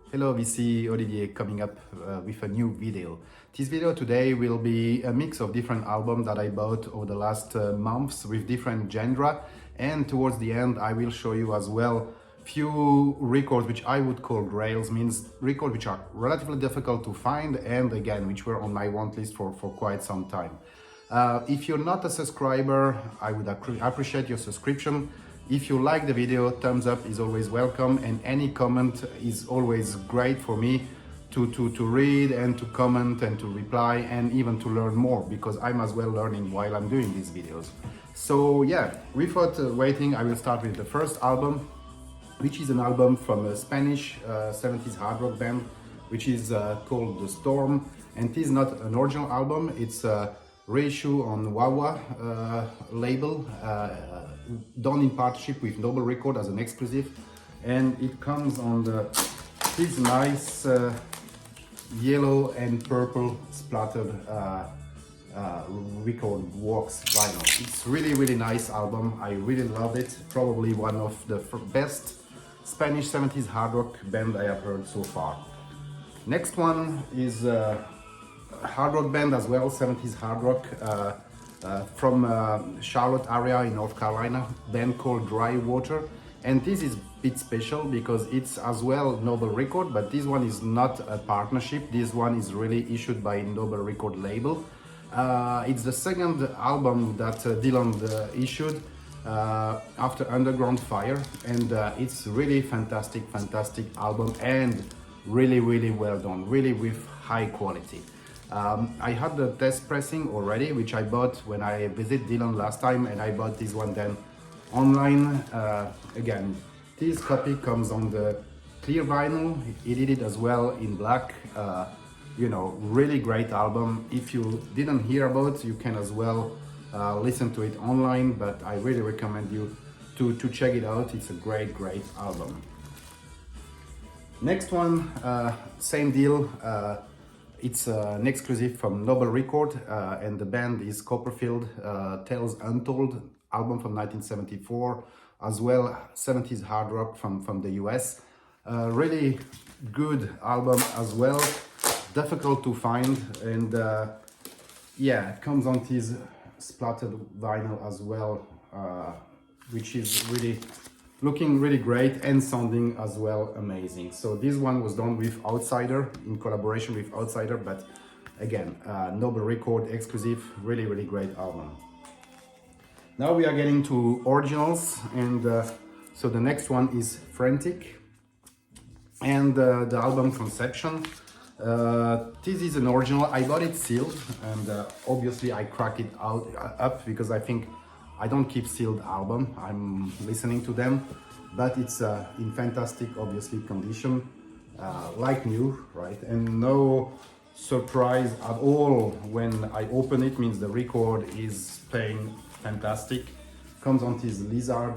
Hello, VC Olivier coming up with a new video. This video today will be a mix of different albums that I bought over the last months with different genre, and towards the end I will show you as well few records which I would call grails, means records which are relatively difficult to find and again which were on my want list for quite some time. If you're not a subscriber, I would appreciate your subscription. If you like the video, thumbs up is always welcome, and any comment is always great for me to read and to comment and to reply and even to learn more, because I'm as well learning while I'm doing these videos. So yeah, without waiting, I will start with the first album, which is an album from a Spanish 70s hard rock band, which is called The Storm. And it is not an original album, it's a reissue on Wawa label, done in partnership with Noble Record as an exclusive, and it comes on this nice yellow and purple splattered record works vinyl. It's really nice album. I really love it. Probably one of the best Spanish 70s hard rock band I have heard so far. Next one is hard rock band as well, 70s hard rock, from Charlotte area in North Carolina, band called Dry Water. And this is a bit special because it's as well Noble Record, but this one is not a partnership. This one is really issued by Noble Record label. It's the second album that Dylan issued after Underground Fire, and it's really fantastic album, and really well done, really with high quality. I had the test pressing already, which I bought when I visited Dylan last time, and I bought this one then online. Again, this copy comes on the clear vinyl. He did it as well in black. You know, really great album. If you didn't hear about it, you can as well listen to it online, but I really recommend you to check it out. It's a great album. Next one, same deal. It's an exclusive from Noble Record, and the band is Copperfield, Tales Untold, album from 1974, as well 70s hard rock from the US. Really good album as well, difficult to find, and yeah, it comes on this splattered vinyl as well, which is really looking really great and sounding as well amazing. So this one was done with Outsider, in collaboration with Outsider, but again, Noble Record exclusive, really great album. Now we are getting to originals, and so the next one is Frantic, and the album Conception. This is an original. I got it sealed, and obviously I cracked it up because I think I don't keep sealed album, I'm listening to them, but it's in fantastic, obviously, condition, like new, right? And no surprise at all when I open it, means the record is playing fantastic. Comes on this Lizard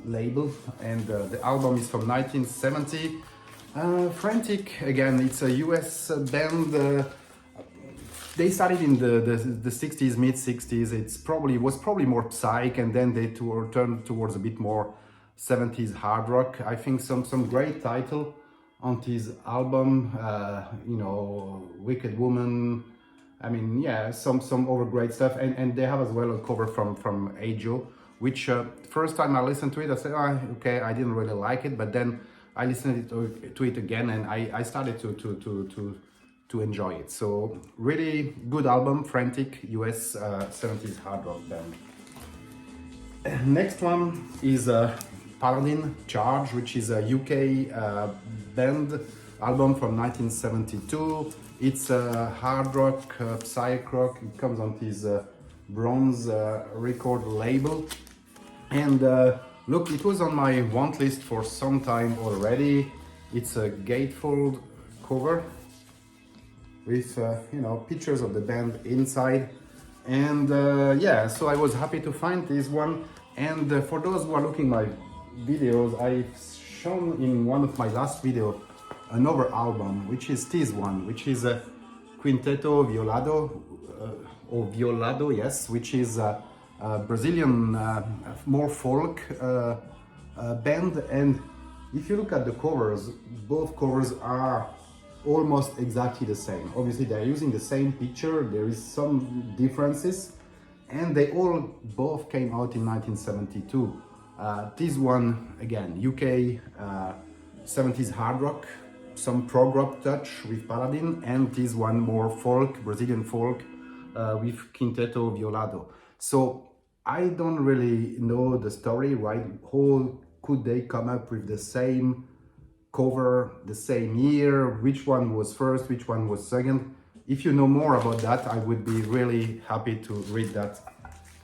label, and the album is from 1970. Frantic, again, it's a US band. They started in the 60s, mid-60s. Was probably more psych, and then they turned towards a bit more 70s hard rock. I think some great title on this album, you know, Wicked Woman. I mean, yeah, some other great stuff, and they have as well a cover from Ajo, which first time I listened to it, I said, oh, okay, I didn't really like it, but then I listened to it again, and I started to enjoy it. So really good album, Frantic, US 70s hard rock band. Next one is Paladin Charge, which is a UK band, album from 1972. It's a hard rock, psych rock. It comes on this bronze record label, and look, it was on my want list for some time already. It's a gatefold cover with you know, pictures of the band inside, and yeah, so I was happy to find this one. And for those who are looking my videos, I've shown in one of my last videos another album, which is this one, which is a Quinteto Violado, or Violado, yes, which is a Brazilian more folk band, and if you look at the covers, both covers are almost exactly the same. Obviously they're using the same picture, there is some differences, and they all both came out in 1972. This one, again, UK 70s hard rock, some prog rock touch with Paladin, and this one more folk, Brazilian folk, with Quinteto Violado. So I don't really know the story, right? How could they come up with the same cover, the same year, which one was first, which one was second? If you know more about that, I would be really happy to read that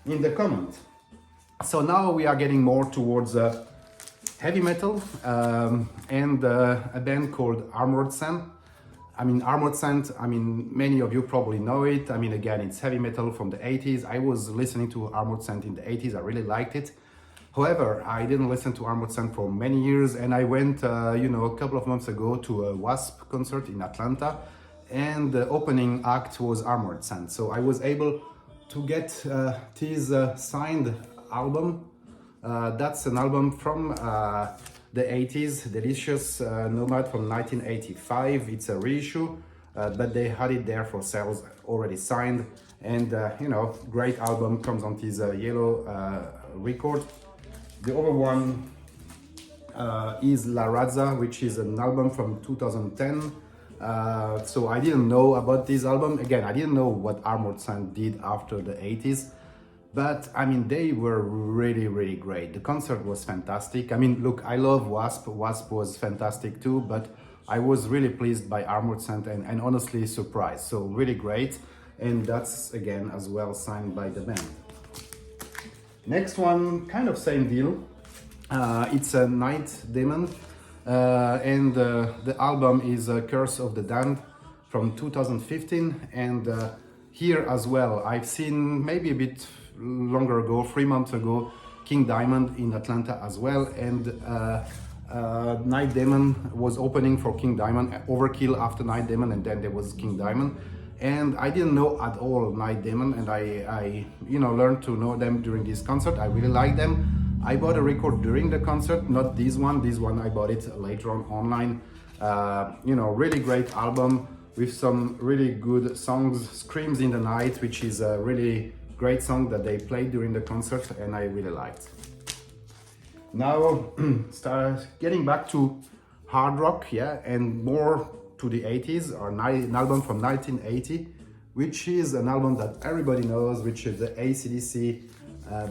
in the comment. So now we are getting more towards heavy metal and a band called Armored Saint. Armored Saint, many of you probably know it. Again, it's heavy metal from the 80s. I was listening to Armored Saint in the 80s. I really liked it. However, I didn't listen to Armored Saint for many years, and I went, a couple of months ago to a Wasp concert in Atlanta, and the opening act was Armored Saint. So I was able to get this signed album. That's an album from the 80s, Delicious Nomad from 1985. It's a reissue, but they had it there for sales, already signed, and great album, comes on this yellow record. The other one is La Razza, which is an album from 2010. So I didn't know about this album. Again, I didn't know what Armored Saint did after the 80s. But they were really, really great. The concert was fantastic. Look, I love Wasp. Wasp was fantastic too, but I was really pleased by Armored Saint and honestly surprised. So really great. And that's again as well signed by the band. Next one, kind of same deal. It's a Night Demon, and the album is Curse of the Damned from 2015. And here as well, I've seen maybe a bit longer ago, 3 months ago, King Diamond in Atlanta as well. And Night Demon was opening for King Diamond, Overkill after Night Demon, and then there was King Diamond. And I didn't know at all Night Demon, and I learned to know them during this concert. I really like them. I bought a record during the concert, not this one. This one I bought it later on online. Really great album with some really good songs. Screams in the Night, which is a really great song that they played during the concert, and I really liked. Now, start getting back to hard rock, and more to the 80s, or an album from 1980, which is an album that everybody knows, which is the AC/DC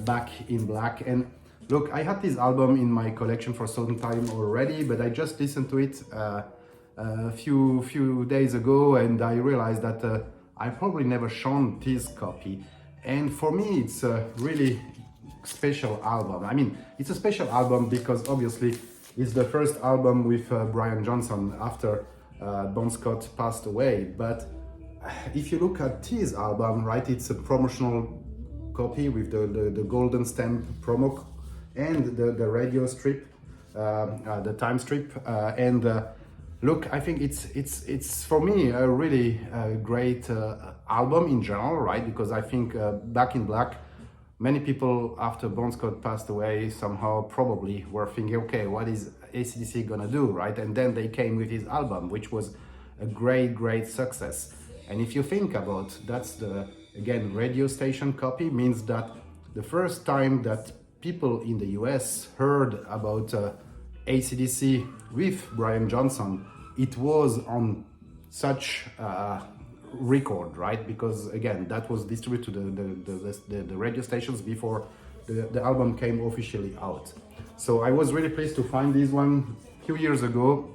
Back in Black. And look, I had this album in my collection for some time already, but I just listened to it a few days ago, and I realized that I probably never shown this copy. And for me, it's a really special album. It's a special album because obviously it's the first album with Brian Johnson after Bon Scott passed away. But if you look at this album, right, it's a promotional copy with the golden stamp promo and the radio strip, the time strip, and look, I think it's for me a really great album in general, right? Because I think Back in Black, many people after Bon Scott passed away somehow probably were thinking, okay, what is AC/DC gonna do, right? And then they came with his album, which was a great success. And if you think about, that's the, again, radio station copy, means that the first time that people in the US heard about AC/DC with Brian Johnson, it was on such record, right? Because again, that was distributed to the radio stations before the album came officially out. So I was really pleased to find this one a few years ago.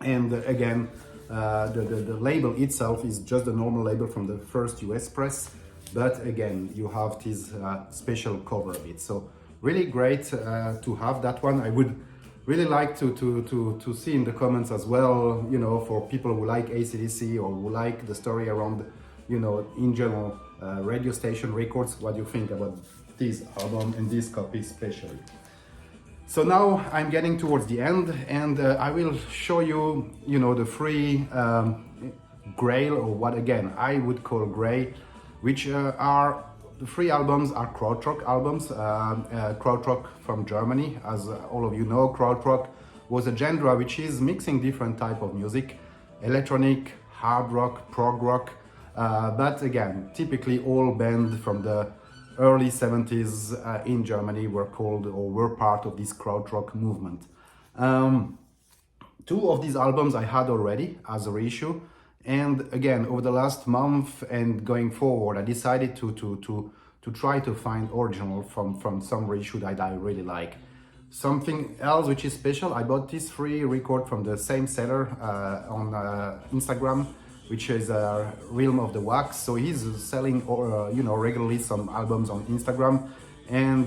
And again, the label itself is just a normal label from the first US press, but again, you have this special cover of it. So really great to have that one. I would really like to see in the comments as well, for people who like AC/DC or who like the story around, in general, radio station records, what you think about this album and this copy especially. So now I'm getting towards the end, and I will show you, the three grail, or what again I would call gray, which are the three albums are krautrock albums. Krautrock from Germany, as all of you know. Krautrock was a genre which is mixing different type of music, electronic, hard rock, prog rock, but again, typically all bands from the early 70s in Germany were called or were part of this krautrock movement. Two of these albums I had already as a reissue, and again, over the last month and going forward, I decided to try to find original from some reissue that I really like. Something else which is special, I bought this free record from the same seller on Instagram, which is Realm of the Wax. So he's selling regularly some albums on Instagram, and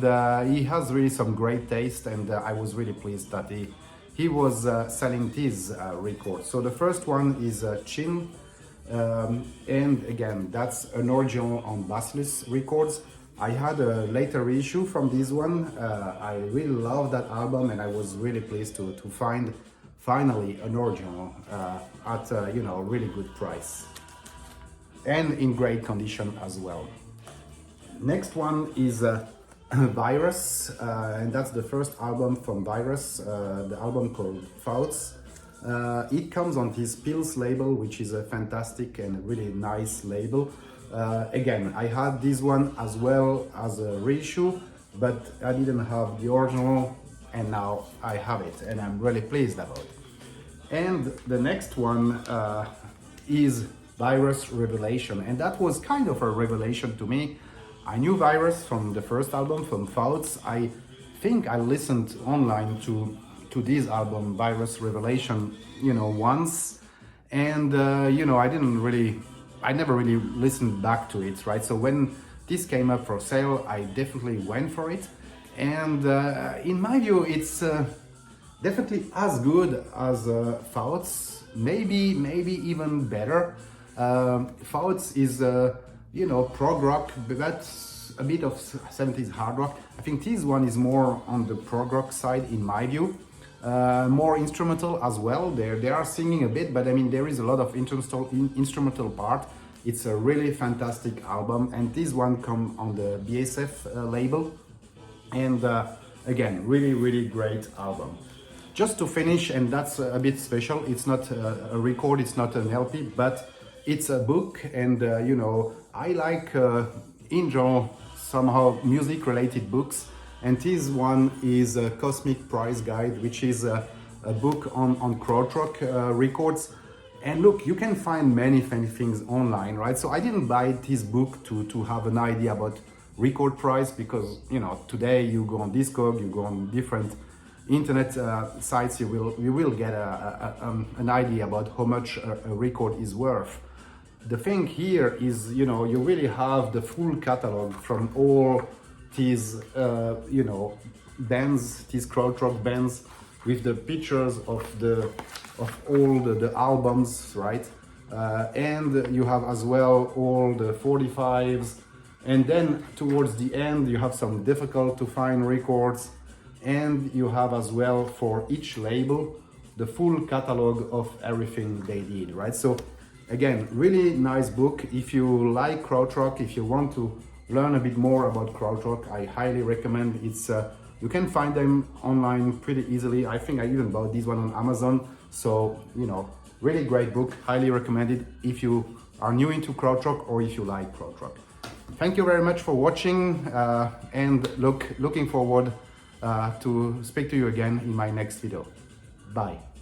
he has really some great taste, and I was really pleased that he was selling these records. So the first one is Chin, and again, that's an original on Bacillus Records. I had a later reissue from this one. I really love that album, and I was really pleased to find finally an original at a really good price and in great condition as well. Next one is Virus, and that's the first album from Virus, the album called Fouts. It comes on this Pills label, which is a fantastic and really nice label. Again, I had this one as well as a reissue, but I didn't have the original, and now I have it, and I'm really pleased about it. And the next one is Virus Revelation, and that was kind of a revelation to me. I knew Virus from the first album, from Fouts. I think I listened online to this album, Virus Revelation, once, and I never really listened back to it, right? So when this came up for sale, I definitely went for it, and in my view, it's definitely as good as Fouts, maybe even better. Fouts is prog rock, but that's a bit of 70s hard rock. I think this one is more on the prog rock side in my view. More instrumental as well. They are singing a bit, but I mean there is a lot of instrumental part. It's a really fantastic album, and this one comes on the BSF label, and again, really great album. Just to finish, and that's a bit special, it's not a record, it's not an LP, but it's a book, and I like in general somehow music related books, and this one is a Cosmic Price Guide, which is a book on krautrock records. And look, you can find many things online, right? So I didn't buy this book to have an idea about record price, because today you go on Discog, you go on different internet sites, you will get an idea about how much a record is worth. The thing here is, you really have the full catalog from all these, bands, these krautrock bands, with the pictures of all the albums, right? And you have as well all the 45s, and then towards the end you have some difficult to find records, and you have as well for each label the full catalog of everything they did, right? So again, really nice book. If you like krautrock, if you want to learn a bit more about krautrock, I highly recommend. It's you can find them online pretty easily. I think I even bought this one on Amazon. So really great book, highly recommended if you are new into krautrock or if you like krautrock. Thank you very much for watching, and looking forward to speak to you again in my next video. Bye.